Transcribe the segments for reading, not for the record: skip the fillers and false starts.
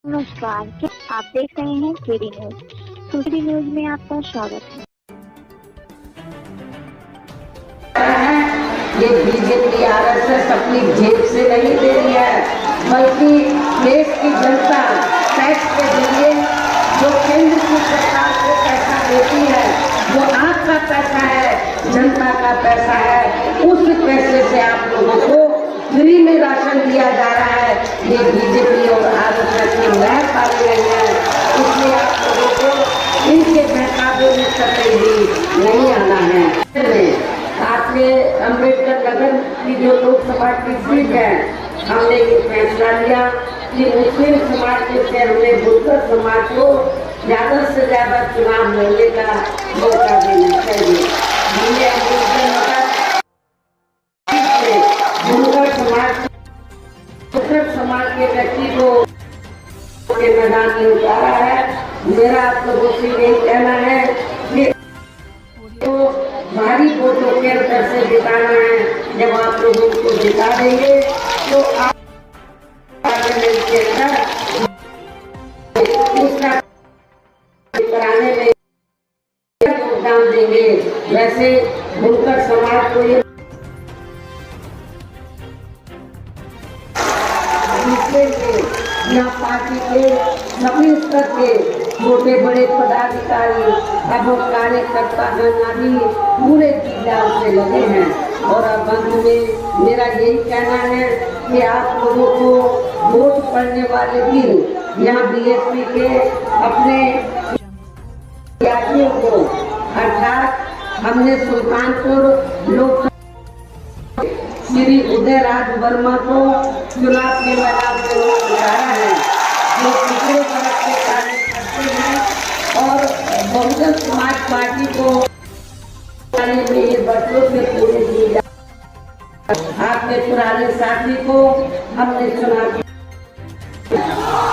नमस्कार, आप देख रहे हैं केडी न्यूज। केडी न्यूज में आपका स्वागत है। ये बीजेपी आरएसएस अपनी जेब से नहीं दे रही है, बल्कि देश की जनता टैक्स के जरिए जो केंद्र की सरकार को पैसा देती है, वो आपका पैसा है, जनता का पैसा है। उस पैसे से आप लोगों को फ्री में राशन दिया जा रहा है। ये बीजेपी और आरएसएस की लहर पाली रही है, इसलिए आप लोगों को इनके बहकावे में कतई भी नहीं आना है। आपने अम्बेडकर नगर की जो लोकसभा की सीट है, हमने ये फैसला लिया कि मुस्लिम समाज के हमने बुनकर समाज को ज्यादा से ज्यादा चुनाव लड़ने का मौका देना चाहिए। हमने अम्बेडकर नगर बुनकर समाज के व्यक्ति को के मैदान में उतारा है। मेरा आप लोगों से यही कहना है कि तो भारी वोटों के अंतर से जिताना है। जब आप लोगों को जिता देंगे तो आप पार्लियामेंट के अंदर उसका कराने में योगदान देंगे। वैसे बुनकर समाज को ये यहाँ पार्टी के सभी स्तर के छोटे बड़े पदाधिकारी एवं कार्यकर्ता आदि पूरे जिला से लगे हैं। और अब अंत में मेरा यही कहना है कि आप लोगों को वोट पड़ने वाले दिन यहाँ बीएसपी के अपने यात्रियों को, अर्थात हमने सुल्तानपुर लोकसभा श्री उदय राज वर्मा को चुनाव के मैदान में उतारा है, जो पिछले तरफ से कार्य करते हैं और बहुजन समाज पार्टी को में ये बच्चों से पूरे दिए जा। आपके पुराने साथी को हमने चुना।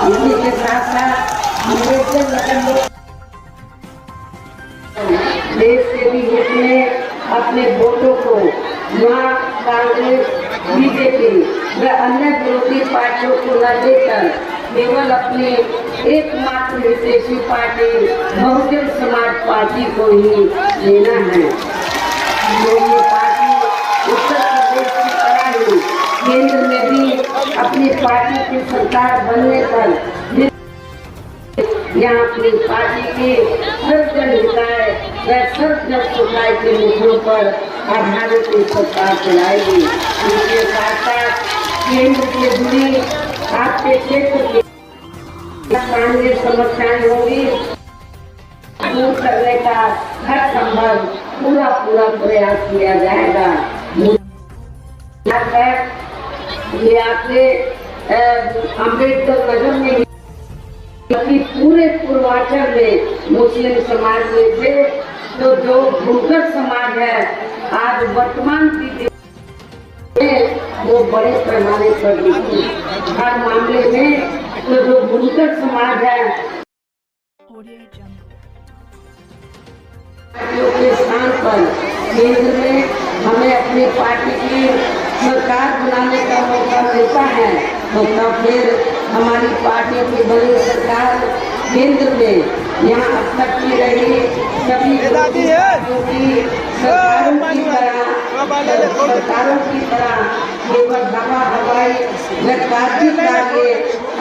इसी के साथ साथ देश के भी हित में अपने वोटों को यहाँ कांग्रेस, बीजेपी व अन्य विरोधी पार्टियों को न देकर केवल अपनी एकमात्र विदेशी पार्टी बहुजन समाज पार्टी को ही लेना है। ये पार्टी उत्तर प्रदेश की तरह ही केंद्र में भी अपनी पार्टी की सरकार बनने पर यहाँ अपनी पार्टी के सर्वजन हिताय व सर्वजन सुखाय के मुद्दों पर आधारित सरकार चलाएगी। इसके साथ साथ केंद्र से जुड़ी आपके क्षेत्र की स्थानीय समस्याएं होंगी, दूर करने का हर संभव पूरा प्रयास किया जाएगा। ये आपके अम्बेडकर नगर में पूरे पूर्वांचल में मुस्लिम समाज में थे, तो जो बुनकर समाज है आज वर्तमान की वो बड़े पैमाने पर दिखी। हर मामले में तो जो बुनकर समाज है के स्थान पर केंद्र में हमें अपनी पार्टी की सरकार बनाने का मौका मिलता है, तो तब फिर हमारी पार्टी की बड़ी सरकार केंद्र में यहाँ अब तक की रही सभी सरकारों की तरह केवल हवा हवाई व कार्य कार्य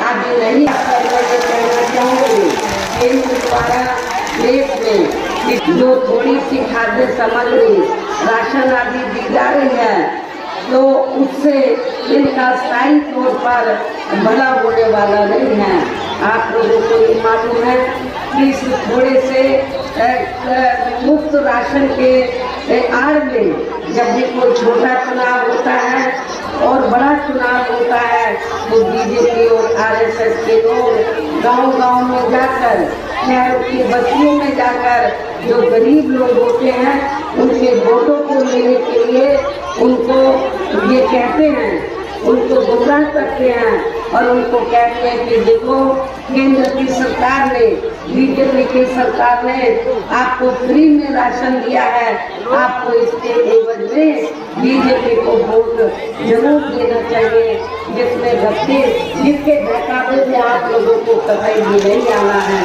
आदि नहीं कहना चाहूँगी। केंद्र द्वारा देश में जो थोड़ी सी खाद्य सामग्री राशन आदि दी जा रही है, तो उससे इनका स्थायी तौर पर बड़ा होने वाला नहीं है। आप लोगों को ये मालूम है कि इस थोड़े से मुफ्त राशन के आड़ में जब भी कोई छोटा चुनाव होता है और बड़ा चुनाव होता है, तो बीजेपी और आरएसएस के लोग गांव-गांव में जाकर, शहरों की बस्तियों में जाकर जो गरीब लोग होते हैं उनके वोटों को लेने के लिए उनको ये कहते हैं, उनको गुमराह करते हैं और उनको कहते हैं कि देखो केंद्र की सरकार ने, बीजेपी की सरकार ने आपको फ्री में राशन दिया है, आपको इसके एवज में बीजेपी को वोट जरूर देना चाहिए। जिसमें भक्ति जिसके बहकावे में आप लोगों को कभी भी नहीं आना है।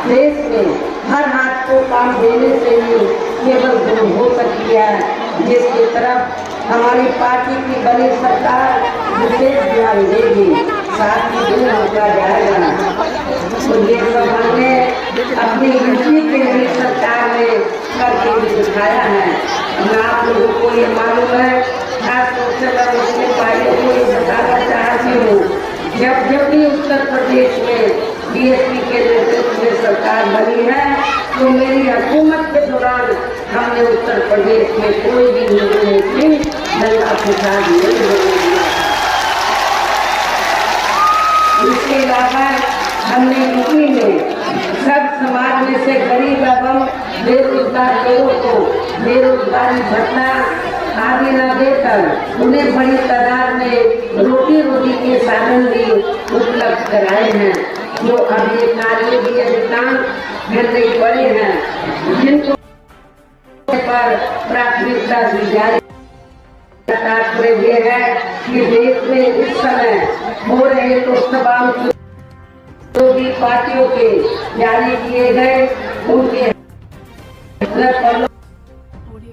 देश में हर हाथ को काम देने से ही केवल दूर हो सकती है, जिसकी तरफ हमारी पार्टी की बड़ी सरकार विशेष ध्यान देगी, साथ ही दूर होता जाएगा। तो ये सब हमने अपनी यूपी के लिए सरकार ने करके भी दिखाया है। आप लोगों को ये मालूम है, खास तौर से मैं मुस्लिम भाइयों को ये बताना चाहती हूँ, जब भी उत्तर प्रदेश में बीएसपी के नेतृत्व में सरकार बनी है, तो मेरी हुकूमत के दौरान हमने उत्तर प्रदेश में कोई भी निर्णय की दंगा फसाद नहीं होने दिया। इसके अलावा हमने यूपी में सब समाज में से गरीब एवं बेरोजगार लोगों को बेरोजगारी भत्ता आदि न देकर उन्हें बड़ी तादाद में रोटी के साधन भी उपलब्ध कराए हैं, जो अभी कार्य भी अधिकांश घंटे पड़े हैं, जिनको पर प्राथमिकता दी जाए। तात्पर्य ये है कि देश में इस समय हो रहे लोकसभा जो भी पार्टियों के जारी किए गए उनके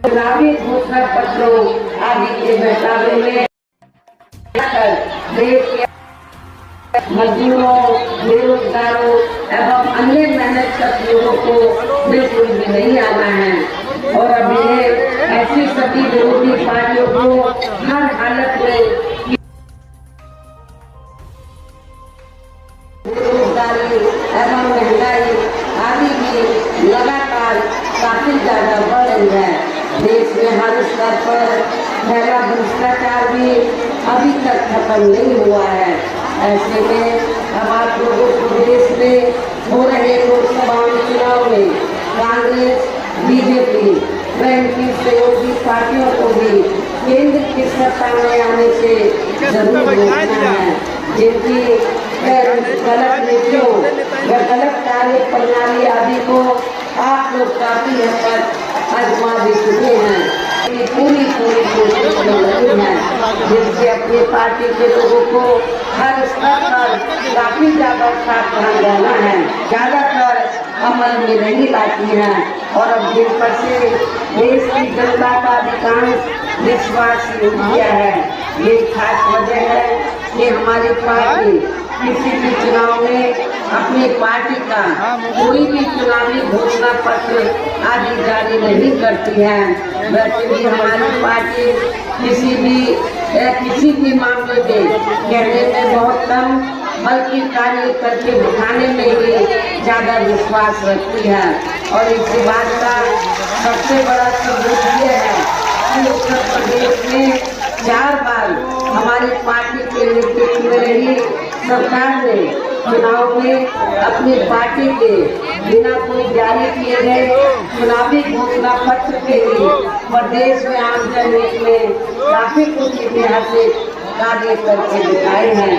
चुनावी घोषणा पत्रों आदि के बहकावे में देश के मजदूरों, बेरोजगारों एवं अन्य मेहनत करते लोगों को बिल्कुल भी नहीं आना है। और अब ये ऐसी सभी विरोधी पार्टियों को हर हालत में बेरोजगारी एवं महंगाई आदि भी लगातार काफी ज्यादा बढ़ रही है। देश में हर स्तर पर फैला भ्रष्टाचार भी अभी तक खत्म नहीं हुआ है। ऐसे में अब आप लोगों को देश में हो रहे लोकसभा चुनाव में कांग्रेस, बीजेपी व इनकी सहयोगी पार्टियों को भी केंद्र की सत्ता में आने से जरूर रोकना है, जिनकी गलत नीतियों व गलत कार्य प्रणाली आदि को आप लोग काफी हद तक आजमा भी चुके हैं। पूरी कोशिश में लगी है, जिससे अपनी पार्टी के लोगों को हर स्तर पर काफी ज्यादा सावधान रहना है, ज्यादातर अमल में नहीं लाती है। और अब जिन पर से देश की जनता का अधिकांश विश्वास उठ गया है, ये खास वजह है कि हमारी पार्टी किसी भी चुनाव में अपनी पार्टी का कोई भी चुनावी घोषणा पत्र आदि जारी नहीं करती है। वैसे भी हमारी पार्टी किसी भी मामले में कहने में बहुत कम बल्कि कार्य करके दिखाने में ही ज्यादा विश्वास रखती है। और इस बात का सबसे बड़ा सबूत ये है कि उत्तर प्रदेश में 4 बार हमारी पार्टी के नेतृत्व में रही सरकार ने चुनाव में अपनी पार्टी के बिना कोई जारी किए गए चुनावी घोषणा पत्र के लिए प्रदेश में आम जनहित में काफी कुछ ऐतिहासिक कार्य करके दिखाए हैं।